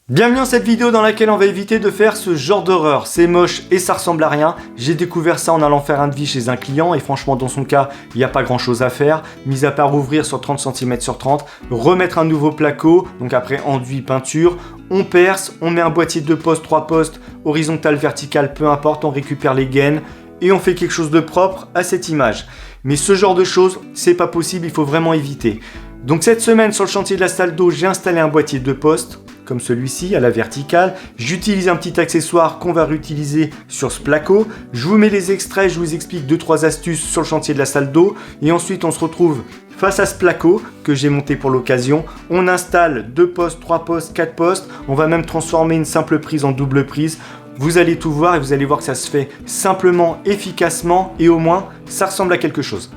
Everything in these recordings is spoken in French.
Bienvenue dans cette vidéo dans laquelle on va éviter de faire ce genre d'horreur. C'est moche et ça ressemble à rien. J'ai découvert ça en allant faire un devis chez un client et franchement dans son cas, il n'y a pas grand chose à faire, mis à part ouvrir sur 30 cm sur 30, remettre un nouveau placo, donc après enduit, peinture, on perce, on met un boîtier 2 postes, 3 postes, horizontal, vertical, peu importe, on récupère les gaines et on fait quelque chose de propre à cette image. Mais ce genre de choses, c'est pas possible, il faut vraiment éviter. Donc cette semaine sur le chantier de la salle d'eau, j'ai installé un boîtier 2 postes, comme celui-ci, à la verticale. J'utilise un petit accessoire qu'on va réutiliser sur ce placo. Je vous mets les extraits, je vous explique 2-3 astuces sur le chantier de la salle d'eau. Et ensuite, on se retrouve face à ce placo que j'ai monté pour l'occasion. On installe 2 postes, 3 postes, 4 postes. On va même transformer une simple prise en double prise. Vous allez tout voir et vous allez voir que ça se fait simplement, efficacement et au moins, ça ressemble à quelque chose.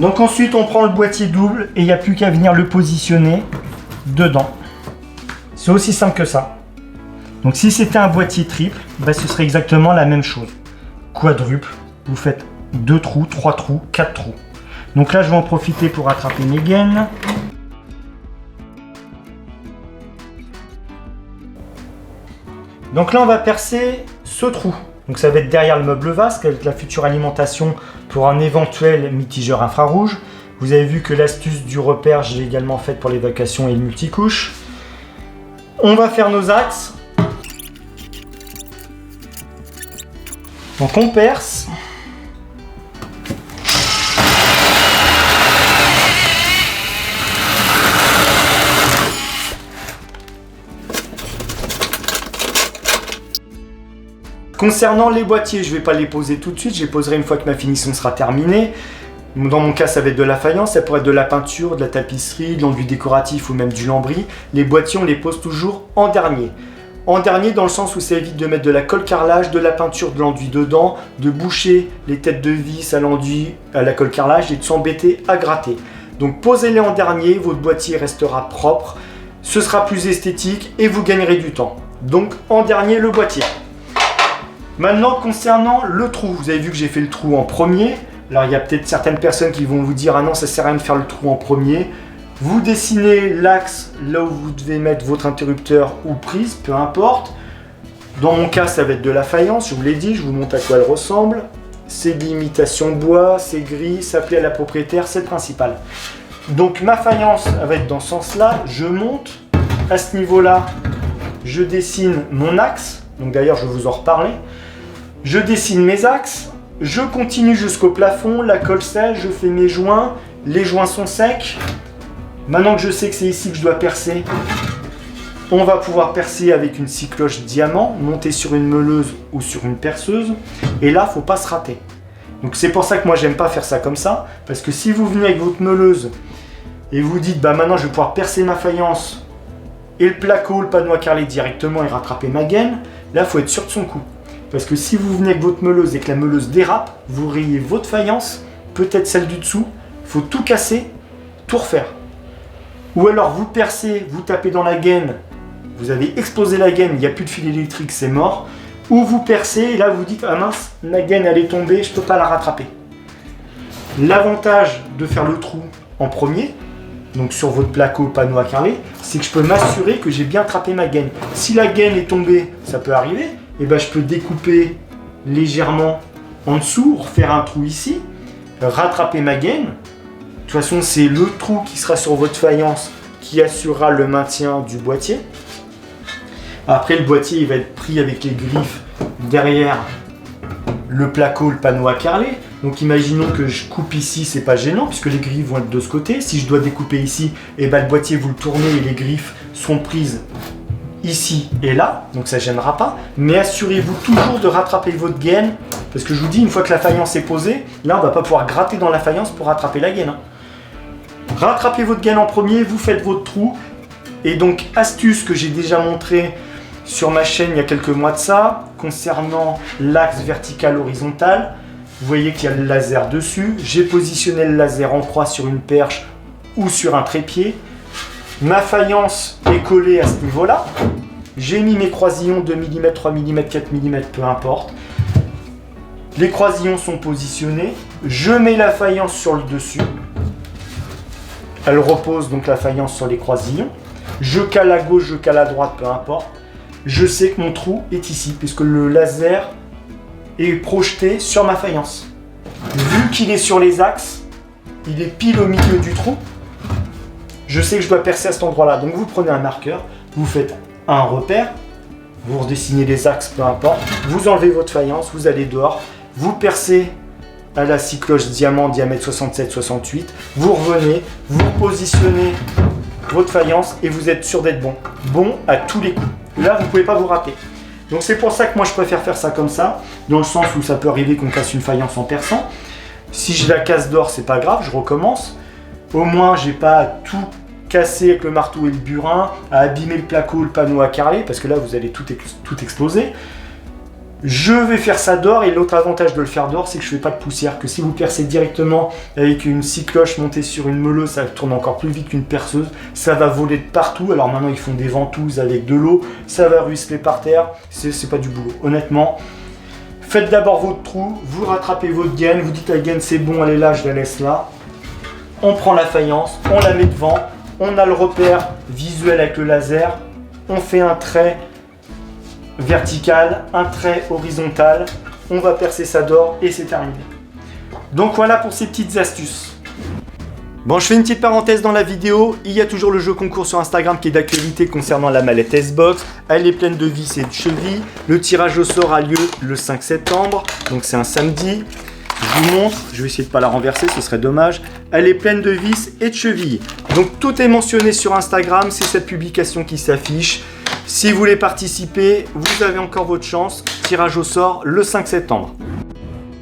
Donc ensuite on prend le boîtier double et il n'y a plus qu'à venir le positionner dedans. C'est aussi simple que ça. Donc si c'était un boîtier triple, ce serait exactement la même chose. Quadruple, vous faites 2 trous, 3 trous, 4 trous. Donc là je vais en profiter pour attraper mes gaines. Donc là on va percer ce trou. Donc ça va être derrière le meuble vasque avec la future alimentation pour un éventuel mitigeur infrarouge. Vous avez vu que l'astuce du repère, je l'ai également faite pour l'évacuation et le multicouche. On va faire nos axes. Donc on perce. Concernant les boîtiers, je ne vais pas les poser tout de suite, je les poserai une fois que ma finition sera terminée. Dans mon cas, ça va être de la faïence, ça pourrait être de la peinture, de la tapisserie, de l'enduit décoratif ou même du lambris. Les boîtiers, on les pose toujours en dernier. En dernier dans le sens où ça évite de mettre de la colle carrelage, de la peinture, de l'enduit dedans, de boucher les têtes de vis à l'enduit, à la colle carrelage et de s'embêter à gratter. Donc posez-les en dernier, votre boîtier restera propre, ce sera plus esthétique et vous gagnerez du temps. Donc en dernier, le boîtier. Maintenant, concernant le trou, vous avez vu que j'ai fait le trou en premier. Alors, il y a peut-être certaines personnes qui vont vous dire « Ah non, ça ne sert à rien de faire le trou en premier ». Vous dessinez l'axe là où vous devez mettre votre interrupteur ou prise, peu importe. Dans mon cas, ça va être de la faïence, je vous l'ai dit, je vous montre à quoi elle ressemble. C'est de l'imitation bois, c'est gris, ça plaît à la propriétaire, c'est le principal. Donc, ma faïence va être dans ce sens-là. Je monte à ce niveau-là, je dessine mon axe. Donc d'ailleurs, je vais vous en reparler. Je dessine mes axes, je continue jusqu'au plafond, la colle sèche, je fais mes joints, les joints sont secs. Maintenant que je sais que c'est ici que je dois percer, on va pouvoir percer avec une scie cloche diamant, monter sur une meuleuse ou sur une perceuse. Et là, il ne faut pas se rater. Donc c'est pour ça que moi, j'aime pas faire ça comme ça, parce que si vous venez avec votre meuleuse et vous dites, maintenant je vais pouvoir percer ma faïence et le placo, le panneau à carreler directement et rattraper ma gaine, là, il faut être sûr de son coup. Parce que si vous venez avec votre meuleuse et que la meuleuse dérape, vous rayez votre faïence, peut-être celle du dessous, il faut tout casser, tout refaire. Ou alors vous percez, vous tapez dans la gaine, vous avez explosé la gaine, il n'y a plus de fil électrique, c'est mort. Ou vous percez et là vous dites, ah mince, ma gaine elle est tombée, je ne peux pas la rattraper. L'avantage de faire le trou en premier, donc sur votre placo panneau à carreler, c'est que je peux m'assurer que j'ai bien attrapé ma gaine. Si la gaine est tombée, ça peut arriver, et je peux découper légèrement en dessous, refaire un trou ici, rattraper ma gaine. De toute façon, c'est le trou qui sera sur votre faïence qui assurera le maintien du boîtier. Après, le boîtier il va être pris avec les griffes derrière le placo, le panneau à carreler. Donc imaginons que je coupe ici, c'est pas gênant puisque les griffes vont être de ce côté. Si je dois découper ici, le boîtier vous le tournez et les griffes sont prises ici et là, donc ça ne gênera pas. Mais assurez-vous toujours de rattraper votre gaine parce que je vous dis, une fois que la faïence est posée, là on ne va pas pouvoir gratter dans la faïence pour rattraper la gaine. Rattrapez votre gaine en premier, vous faites votre trou. Et donc astuce que j'ai déjà montré sur ma chaîne il y a quelques mois de ça, concernant l'axe vertical-horizontal. Vous voyez qu'il y a le laser dessus. J'ai positionné le laser en croix sur une perche ou sur un trépied. Ma faïence est collée à ce niveau-là. J'ai mis mes croisillons 2 mm, 3 mm, 4 mm, peu importe. Les croisillons sont positionnés. Je mets la faïence sur le dessus. Elle repose donc la faïence sur les croisillons. Je cale à gauche, je cale à droite, peu importe. Je sais que mon trou est ici, puisque le laser est projeté sur ma faïence. Vu qu'il est sur les axes, il est pile au milieu du trou. Je sais que je dois percer à cet endroit-là. Donc vous prenez un marqueur, vous faites un repère, vous redessinez les axes, peu importe. Vous enlevez votre faïence, vous allez dehors, vous percez à la scie cloche diamant diamètre 67-68. Vous revenez, vous positionnez votre faïence et vous êtes sûr d'être bon. Bon à tous les coups. Là, vous ne pouvez pas vous rater. Donc c'est pour ça que moi je préfère faire ça comme ça, dans le sens où ça peut arriver qu'on casse une faïence en perçant. Si je la casse d'or, c'est pas grave, je recommence. Au moins, j'ai pas à tout casser avec le marteau et le burin, à abîmer le placo, le panneau à carreler, parce que là vous allez tout exploser. Je vais faire ça d'or, et l'autre avantage de le faire d'or, c'est que je ne fais pas de poussière, que si vous percez directement avec une scie cloche montée sur une meuleuse, ça tourne encore plus vite qu'une perceuse, ça va voler de partout. Alors maintenant ils font des ventouses avec de l'eau, ça va ruisseler par terre, c'est pas du boulot, honnêtement. Faites d'abord votre trou, vous rattrapez votre gaine, vous dites à la gaine c'est bon, elle est là, je la laisse là. On prend la faïence, on la met devant, on a le repère visuel avec le laser, on fait un trait vertical, un trait horizontal, on va percer ça d'or et c'est terminé. Donc voilà pour ces petites astuces. Bon, je fais une petite parenthèse dans la vidéo, il y a toujours le jeu concours sur Instagram qui est d'actualité concernant la mallette S-Box. Elle est pleine de vis et de chevilles. Le tirage au sort a lieu le 5 septembre, donc c'est un samedi. Je vous montre, je vais essayer de ne pas la renverser, ce serait dommage. Elle est pleine de vis et de chevilles. Donc tout est mentionné sur Instagram, c'est cette publication qui s'affiche. Si vous voulez participer, vous avez encore votre chance. Tirage au sort le 5 septembre.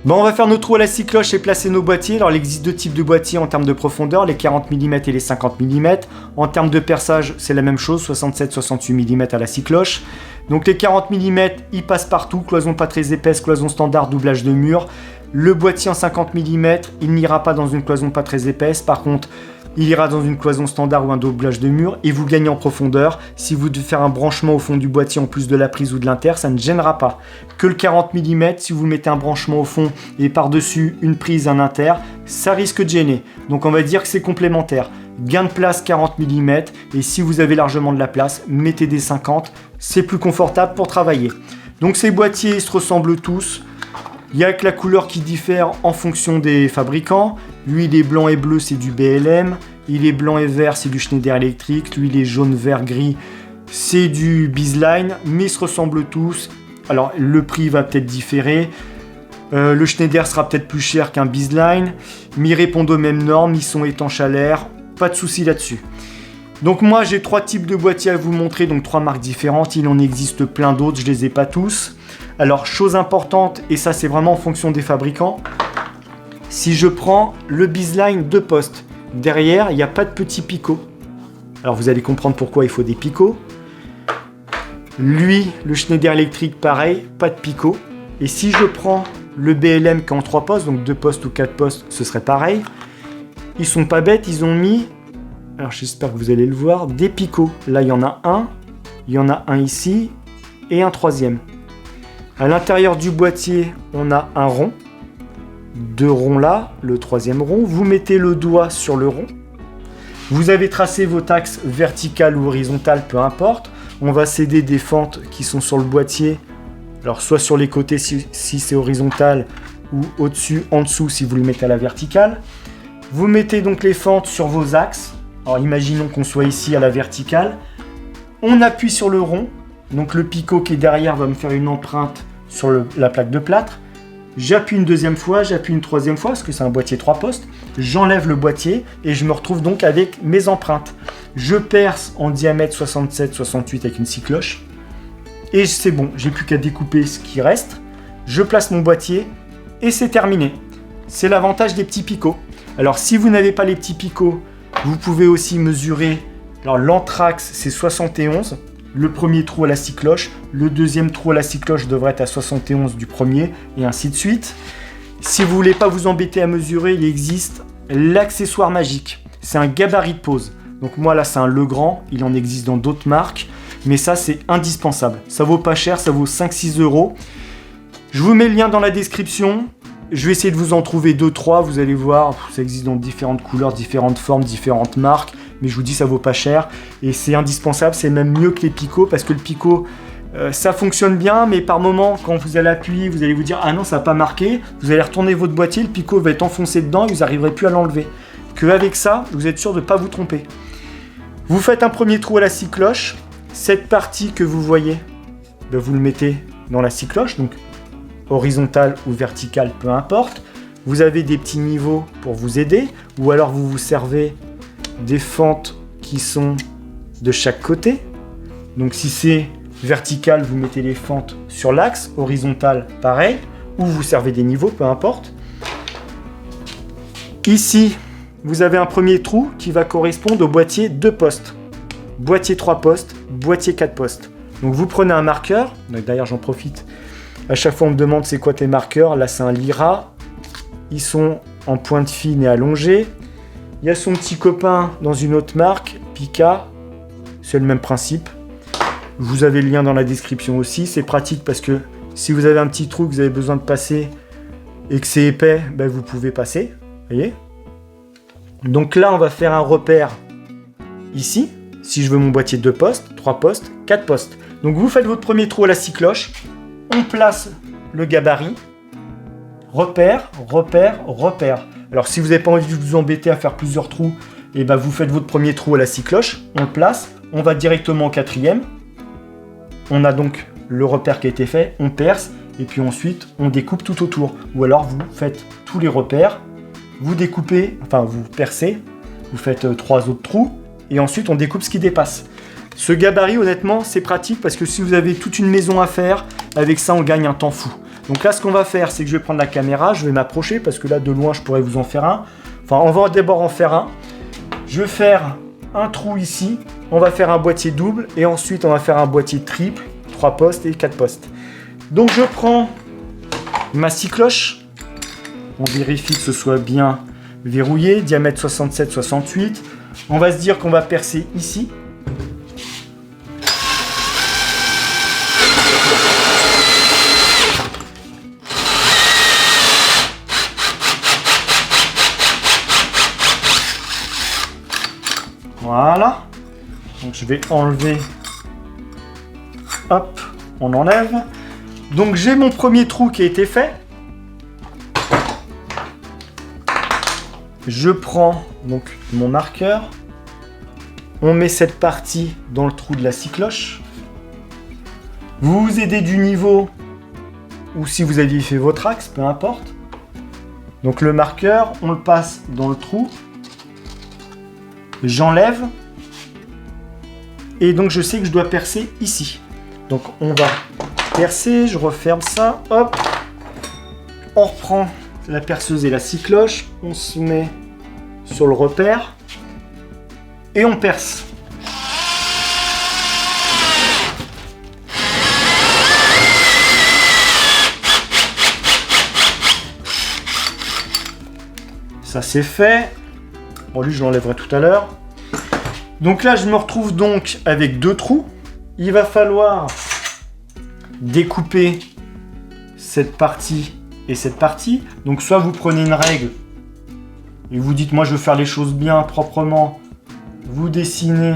Bon, on va faire nos trous à la scie cloche et placer nos boîtiers. Alors il existe deux types de boîtiers en termes de profondeur, les 40 mm et les 50 mm. En termes de perçage, c'est la même chose, 67-68 mm à la scie cloche. Donc les 40 mm, ils passent partout, cloison pas très épaisse, cloison standard, doublage de mur. Le boîtier en 50 mm, il n'ira pas dans une cloison pas très épaisse, par contre, il ira dans une cloison standard ou un doublage de mur et vous gagnez en profondeur. Si vous devez faire un branchement au fond du boîtier en plus de la prise ou de l'inter, ça ne gênera pas. Que le 40 mm, si vous mettez un branchement au fond et par-dessus une prise, un inter, ça risque de gêner. Donc on va dire que c'est complémentaire. Gain de place 40 mm et si vous avez largement de la place, mettez des 50, c'est plus confortable pour travailler. Donc ces boîtiers ils se ressemblent tous. Il y a que la couleur qui diffère en fonction des fabricants. Lui, il est blanc et bleu, c'est du BLM. Il est blanc et vert, c'est du Schneider Electric. Lui, il est jaune, vert, gris, c'est du Bizline. Mais ils se ressemblent tous. Alors, le prix va peut-être différer. Le Schneider sera peut-être plus cher qu'un Bizline. Mais ils répondent aux mêmes normes. Ils sont étanches à l'air. Pas de souci là-dessus. Donc moi, j'ai 3 types de boîtiers à vous montrer. Donc 3 marques différentes. Il en existe plein d'autres. Je les ai pas tous. Alors, chose importante, et ça c'est vraiment en fonction des fabricants, si je prends le Bizline 2 postes, derrière il n'y a pas de petits picots. Alors vous allez comprendre pourquoi il faut des picots. Lui, le Schneider Electric, pareil, pas de picots. Et si je prends le BLM qui est en 3 postes, donc 2 postes ou 4 postes, ce serait pareil. Ils sont pas bêtes, ils ont mis, alors j'espère que vous allez le voir, des picots. Là il y en a un ici et un troisième. À l'intérieur du boîtier, on a un rond, 2 ronds là, le troisième rond. Vous mettez le doigt sur le rond. Vous avez tracé votre axe vertical ou horizontal, peu importe. On va céder des fentes qui sont sur le boîtier. Alors soit sur les côtés si c'est horizontal, ou au-dessus, en dessous si vous le mettez à la verticale. Vous mettez donc les fentes sur vos axes. Alors imaginons qu'on soit ici à la verticale. On appuie sur le rond. Donc le picot qui est derrière va me faire une empreinte sur la plaque de plâtre. J'appuie une deuxième fois, j'appuie une troisième fois, parce que c'est un boîtier 3 postes. J'enlève le boîtier et je me retrouve donc avec mes empreintes. Je perce en diamètre 67-68 avec une scie cloche. Et c'est bon, j'ai plus qu'à découper ce qui reste. Je place mon boîtier et c'est terminé. C'est l'avantage des petits picots. Alors si vous n'avez pas les petits picots, vous pouvez aussi mesurer. Alors l'anthrax c'est 71. Le premier trou à la scie cloche, le deuxième trou à la scie cloche devrait être à 71 du premier, et ainsi de suite. Si vous voulez pas vous embêter à mesurer, il existe l'accessoire magique. C'est un gabarit de pose. Donc moi là c'est un Legrand, il en existe dans d'autres marques, mais ça c'est indispensable. Ça vaut pas cher, ça vaut 5-6 €. Je vous mets le lien dans la description. Je vais essayer de vous en trouver 2-3, vous allez voir, ça existe dans différentes couleurs, différentes formes, différentes marques, mais je vous dis ça vaut pas cher et c'est indispensable, c'est même mieux que les picots parce que le picot ça fonctionne bien, mais par moment quand vous allez appuyer, vous allez vous dire ah non ça n'a pas marqué, vous allez retourner votre boîtier, le picot va être enfoncé dedans et vous n'arriverez plus à l'enlever. Qu'avec ça, vous êtes sûr de ne pas vous tromper. Vous faites un premier trou à la scie cloche, cette partie que vous voyez, ben vous le mettez dans la scie cloche, donc horizontale ou verticale, peu importe. Vous avez des petits niveaux pour vous aider, ou alors vous vous servez des fentes qui sont de chaque côté. Donc si c'est vertical, vous mettez les fentes sur l'axe, horizontal, pareil, ou vous servez des niveaux, peu importe. Ici, vous avez un premier trou qui va correspondre au boîtier 2 postes. Boîtier 3 postes, boîtier 4 postes. Donc vous prenez un marqueur, d'ailleurs j'en profite. À chaque fois, on me demande c'est quoi tes marqueurs. Là, c'est un Lyra. Ils sont en pointe fine et allongée. Il y a son petit copain dans une autre marque, Pika. C'est le même principe. Vous avez le lien dans la description aussi. C'est pratique parce que si vous avez un petit trou que vous avez besoin de passer et que c'est épais, ben vous pouvez passer. Voyez ? Donc là, on va faire un repère ici. Si je veux mon boîtier 2 postes, 3 postes, 4 postes. Donc vous faites votre premier trou à la scie cloche. On place le gabarit, repère, repère, repère. Alors si vous n'avez pas envie de vous embêter à faire plusieurs trous, et ben vous faites votre premier trou à la scie cloche, on le place, on va directement au 4e. On a donc le repère qui a été fait, on perce, et puis ensuite on découpe tout autour. Ou alors vous faites tous les repères, vous découpez, enfin vous percez, vous faites 3 autres trous, et ensuite on découpe ce qui dépasse. Ce gabarit, honnêtement, c'est pratique parce que si vous avez toute une maison à faire, avec ça, on gagne un temps fou. Donc là, ce qu'on va faire, c'est que je vais prendre la caméra, je vais m'approcher parce que là, de loin, je pourrais vous en faire un. Enfin, on va d'abord en faire un. Je vais faire un trou ici, on va faire un boîtier double et ensuite, on va faire un boîtier triple, 3 postes et 4 postes. Donc, je prends ma scie cloche. On vérifie que ce soit bien verrouillé, diamètre 67-68. On va se dire qu'on va percer ici. Voilà, donc je vais enlever, hop, on enlève. Donc j'ai mon premier trou qui a été fait. Je prends donc mon marqueur, on met cette partie dans le trou de la scie cloche. Vous vous aidez du niveau, ou si vous aviez fait votre axe, peu importe. Donc le marqueur, on le passe dans le trou. J'enlève et donc je sais que je dois percer ici. Donc on va percer, je referme ça, hop, on reprend la perceuse et la scie cloche, on se met sur le repère et on perce. Ça c'est fait. Bon, lui, je l'enlèverai tout à l'heure. Donc là, je me retrouve donc avec 2 trous. Il va falloir découper cette partie et cette partie. Donc soit vous prenez une règle et vous dites, moi, je veux faire les choses bien, proprement. Vous dessinez,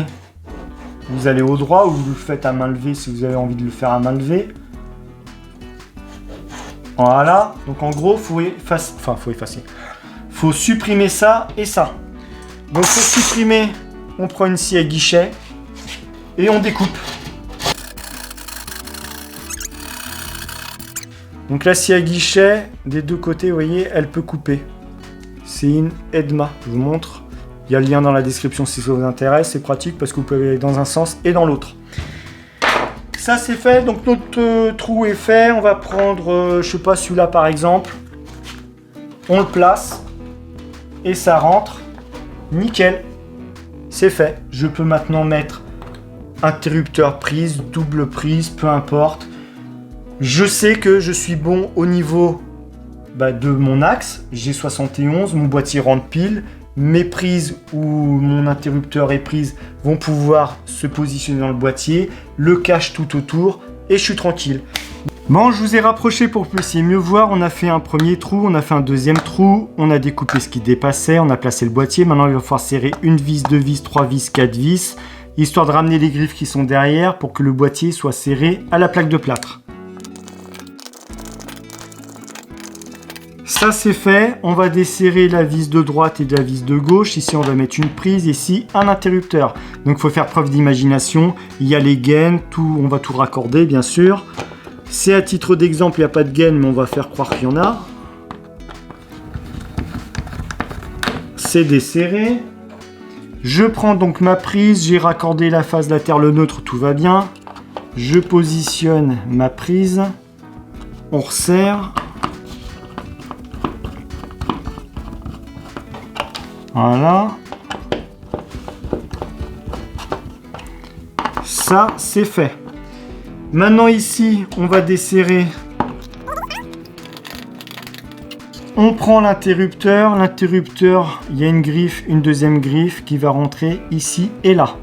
vous allez au droit ou vous le faites à main levée si vous avez envie de le faire à main levée. Voilà. Donc en gros, faut supprimer ça et ça. Donc pour supprimer, on prend une scie à guichet et on découpe. Donc la scie à guichet, des deux côtés, vous voyez, elle peut couper. C'est une Edma, je vous montre. Il y a le lien dans la description si ça vous intéresse. C'est pratique parce que vous pouvez aller dans un sens et dans l'autre. Ça c'est fait, donc notre trou est fait. On va prendre, je sais pas, celui-là par exemple. On le place et ça rentre. Nickel, c'est fait. Je peux maintenant mettre interrupteur prise, double prise, peu importe. Je sais que je suis bon au niveau de mon axe, G71, mon boîtier rentre pile, mes prises où mon interrupteur est prise vont pouvoir se positionner dans le boîtier, le cache tout autour et je suis tranquille. Bon, je vous ai rapproché pour que vous puissiez mieux voir. On a fait un premier trou, on a fait un deuxième trou, on a découpé ce qui dépassait, on a placé le boîtier. Maintenant, il va falloir serrer une vis, deux vis, trois vis, quatre vis, histoire de ramener les griffes qui sont derrière pour que le boîtier soit serré à la plaque de plâtre. Ça c'est fait, on va desserrer la vis de droite et la vis de gauche. Ici on va mettre une prise, ici un interrupteur. Donc il faut faire preuve d'imagination. Il y a les gaines, on va tout raccorder bien sûr. C'est à titre d'exemple, il n'y a pas de gaine, mais on va faire croire qu'il y en a. C'est desserré. Je prends donc ma prise, j'ai raccordé la phase, la terre, le neutre, tout va bien. Je positionne ma prise. On resserre. Voilà. Ça, c'est fait. Maintenant ici, on va desserrer. On prend l'interrupteur. L'interrupteur, il y a une griffe, une deuxième griffe qui va rentrer ici et là.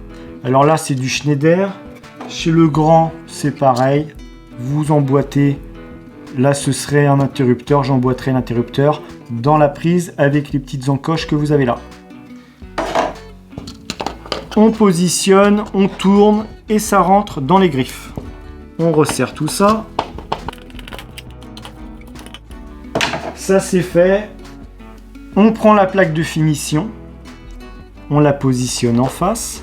Alors là, c'est du Schneider. Chez le grand, c'est pareil. Vous emboîtez. Là, ce serait un interrupteur. J'emboîterai l'interrupteur dans la prise avec les petites encoches que vous avez là. On positionne, on tourne et ça rentre dans les griffes. On resserre tout ça. Ça c'est fait. On prend la plaque de finition. On la positionne en face.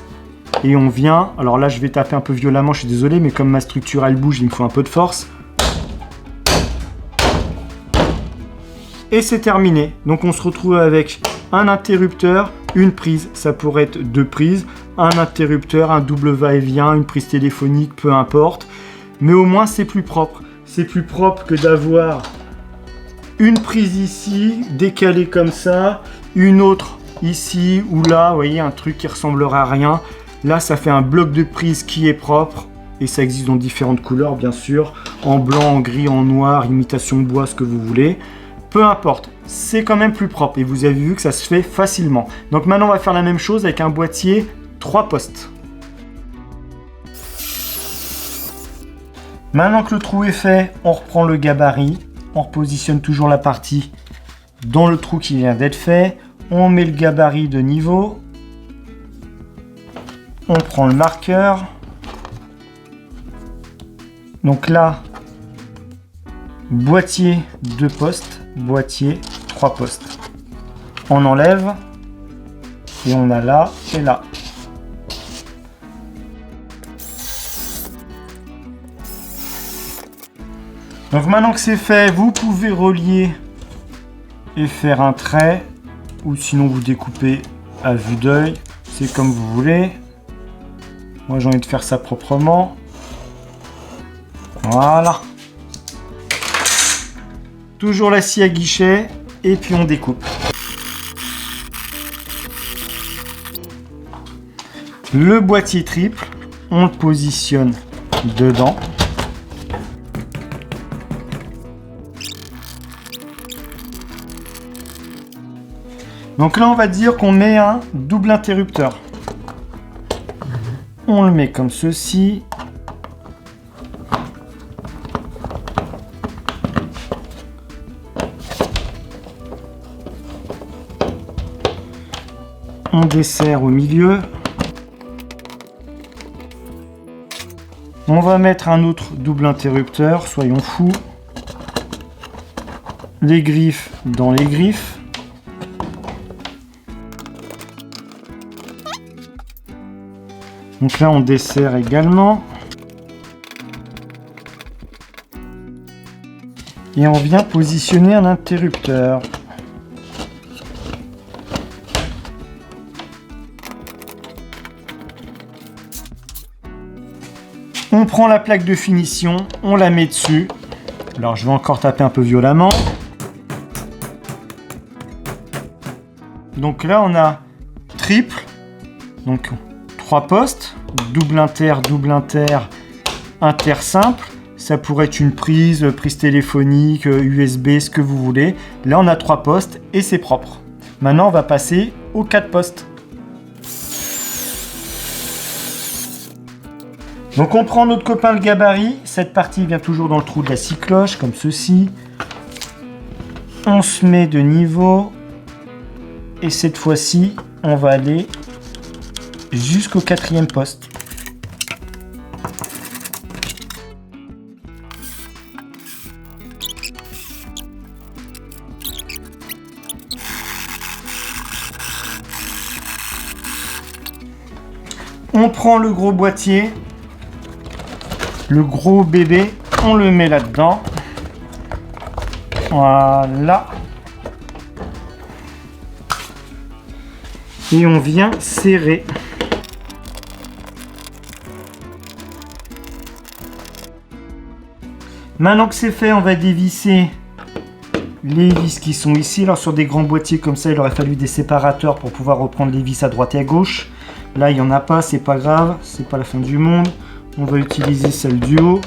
Et on vient... Alors là je vais taper un peu violemment, je suis désolé, mais comme ma structure elle bouge, il me faut un peu de force. Et c'est terminé. Donc on se retrouve avec un interrupteur, une prise. Ça pourrait être deux prises, un interrupteur, un double va-et-vient, une prise téléphonique, peu importe. Mais au moins c'est plus propre. C'est plus propre que d'avoir une prise ici, décalée comme ça, une autre ici ou là. Vous voyez, un truc qui ressemblera à rien. Là, ça fait un bloc de prise qui est propre. Et ça existe dans différentes couleurs, bien sûr. En blanc, en gris, en noir, imitation bois, ce que vous voulez. Peu importe, c'est quand même plus propre et vous avez vu que ça se fait facilement. Donc maintenant on va faire la même chose avec un boîtier 3 postes. Maintenant que le trou est fait, on reprend le gabarit, on repositionne toujours la partie dans le trou qui vient d'être fait, on met le gabarit de niveau, on prend le marqueur. Donc là, boîtier 2 postes, boîtier 3 postes. On enlève et on a là et là. Donc maintenant que c'est fait, vous pouvez relier et faire un trait ou sinon vous découpez à vue d'œil, c'est comme vous voulez. Moi j'ai envie de faire ça proprement. Voilà. Toujours la scie à guichet et puis on découpe. Le boîtier triple, on le positionne dedans. Donc là on va dire qu'on met un double interrupteur. On le met comme ceci. On desserre au milieu. On va mettre un autre double interrupteur, soyons fous. Les griffes dans les griffes. Donc là on desserre également. Et on vient positionner un interrupteur. On prend la plaque de finition, on la met dessus. Alors je vais encore taper un peu violemment. Donc là on a triple, donc 3 postes, double inter, inter simple. Ça pourrait être une prise téléphonique, USB, ce que vous voulez. Là, on a 3 postes et c'est propre. Maintenant, on va passer aux 4 postes. Donc, on prend notre copain le gabarit. Cette partie vient toujours dans le trou de la scie cloche, comme ceci. On se met de niveau. Et cette fois-ci, on va aller jusqu'au 4e poste. On prend le gros boîtier, le gros bébé, on le met là-dedans. Voilà. Et on vient serrer. Maintenant que c'est fait, on va dévisser les vis qui sont ici. Alors sur des grands boîtiers comme ça, il aurait fallu des séparateurs pour pouvoir reprendre les vis à droite et à gauche. Là, il n'y en a pas, c'est pas grave, c'est pas la fin du monde. On va utiliser celle du haut.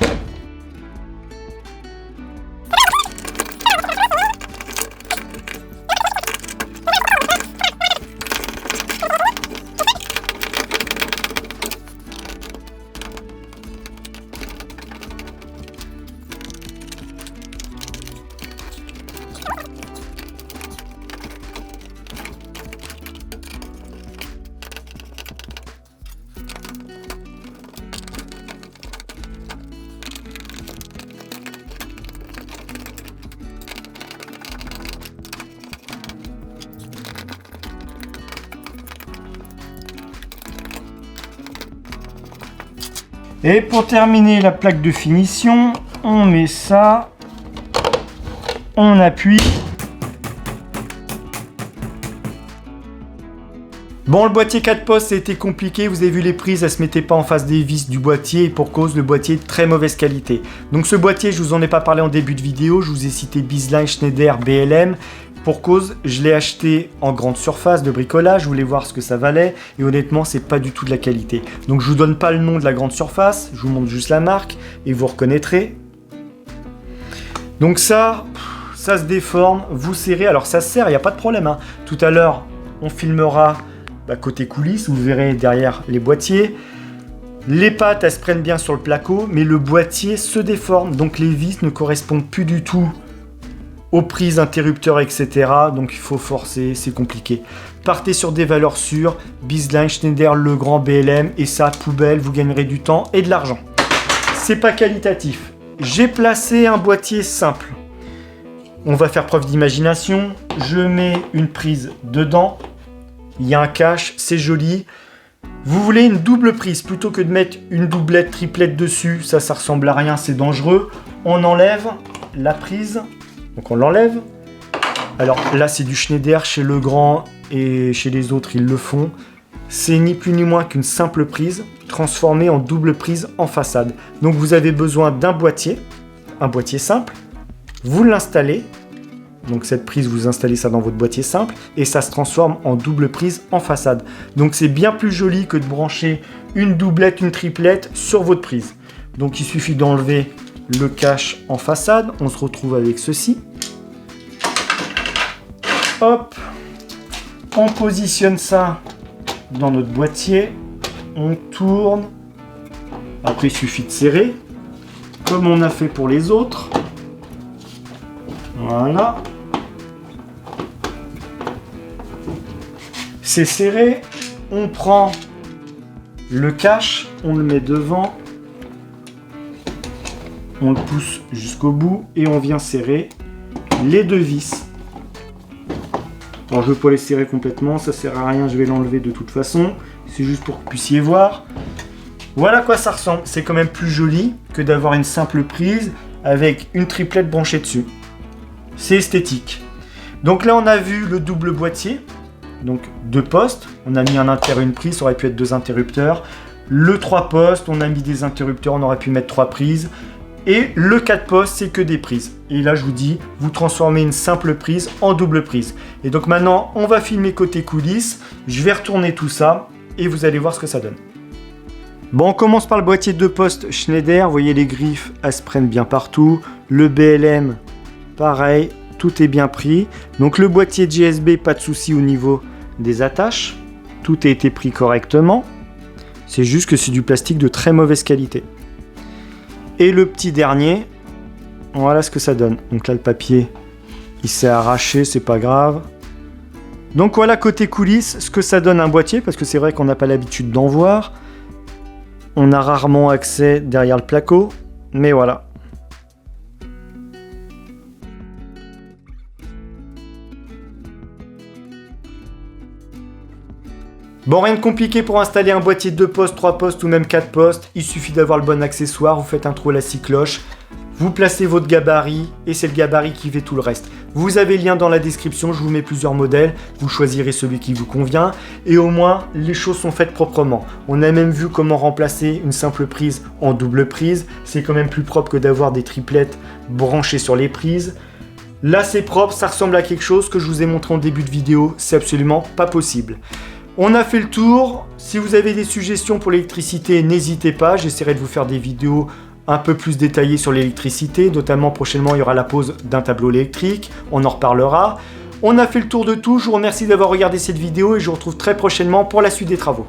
Et pour terminer la plaque de finition, on met ça, on appuie. Bon, le boîtier 4 postes, c'était compliqué, vous avez vu les prises, elles ne se mettaient pas en face des vis du boîtier et pour cause, le boîtier est de très mauvaise qualité. Donc ce boîtier, je vous en ai pas parlé en début de vidéo, je vous ai cité Biesline, Schneider, BLM. Pour cause, je l'ai acheté en grande surface de bricolage, je voulais voir ce que ça valait et honnêtement, c'est pas du tout de la qualité. Donc je vous donne pas le nom de la grande surface, je vous montre juste la marque et vous reconnaîtrez. Donc ça se déforme, vous serrez, alors ça se serre, il n'y a pas de problème. Hein. Tout à l'heure, on filmera côté coulisses, vous verrez derrière les boîtiers. Les pattes, elles se prennent bien sur le placo, mais le boîtier se déforme, donc les vis ne correspondent plus du tout aux prises, interrupteurs, etc. Donc il faut forcer, c'est compliqué. Partez sur des valeurs sûres, Biesline, Schneider, Legrand, BLM, et ça, poubelle, vous gagnerez du temps et de l'argent. C'est pas qualitatif. J'ai placé un boîtier simple. On va faire preuve d'imagination. Je mets une prise dedans. Il y a un cache, c'est joli. Vous voulez une double prise plutôt que de mettre une doublette, triplette dessus. Ça ressemble à rien, c'est dangereux. On enlève la prise. Donc on l'enlève. Alors là, c'est du Schneider chez Legrand et chez les autres, ils le font. C'est ni plus ni moins qu'une simple prise transformée en double prise en façade. Donc vous avez besoin d'un boîtier, un boîtier simple. Vous l'installez. Donc cette prise, vous installez ça dans votre boîtier simple et ça se transforme en double prise en façade. Donc c'est bien plus joli que de brancher une doublette, une triplette sur votre prise. Donc il suffit d'enlever le cache en façade. On se retrouve avec ceci. Hop, on positionne ça dans notre boîtier. On tourne. Après il suffit de serrer comme on a fait pour les autres. Voilà. C'est serré, on prend le cache, on le met devant, on le pousse jusqu'au bout et on vient serrer les deux vis. Alors je ne vais pas les serrer complètement, ça sert à rien, je vais l'enlever de toute façon, c'est juste pour que vous puissiez voir. Voilà à quoi ça ressemble, c'est quand même plus joli que d'avoir une simple prise avec une triplette branchée dessus. C'est esthétique. Donc là on a vu le double boîtier. Donc 2 postes, on a mis un inter et une prise, ça aurait pu être 2 interrupteurs. Le 3 postes, on a mis des interrupteurs, on aurait pu mettre 3 prises. Et le 4 postes, c'est que des prises. Et là, je vous dis, vous transformez une simple prise en double prise. Et donc maintenant, on va filmer côté coulisses. Je vais retourner tout ça et vous allez voir ce que ça donne. Bon, on commence par le boîtier de poste Schneider. Vous voyez les griffes, elles se prennent bien partout. Le BLM, pareil, tout est bien pris. Donc le boîtier GSB, pas de souci au niveau des attaches. Tout a été pris correctement. C'est juste que c'est du plastique de très mauvaise qualité. Et le petit dernier, voilà ce que ça donne. Donc là, le papier, il s'est arraché, c'est pas grave. Donc voilà, côté coulisses, ce que ça donne un boîtier, parce que c'est vrai qu'on n'a pas l'habitude d'en voir. On a rarement accès derrière le placo, mais voilà. Bon, rien de compliqué pour installer un boîtier de 2 postes, 3 postes ou même 4 postes. Il suffit d'avoir le bon accessoire, vous faites un trou à la scie cloche, vous placez votre gabarit et c'est le gabarit qui fait tout le reste. Vous avez le lien dans la description, je vous mets plusieurs modèles, vous choisirez celui qui vous convient et au moins les choses sont faites proprement. On a même vu comment remplacer une simple prise en double prise, c'est quand même plus propre que d'avoir des triplettes branchées sur les prises. Là c'est propre, ça ressemble à quelque chose que je vous ai montré en début de vidéo, c'est absolument pas possible. On a fait le tour, si vous avez des suggestions pour l'électricité, n'hésitez pas, j'essaierai de vous faire des vidéos un peu plus détaillées sur l'électricité, notamment prochainement il y aura la pose d'un tableau électrique, on en reparlera. On a fait le tour de tout, je vous remercie d'avoir regardé cette vidéo et je vous retrouve très prochainement pour la suite des travaux.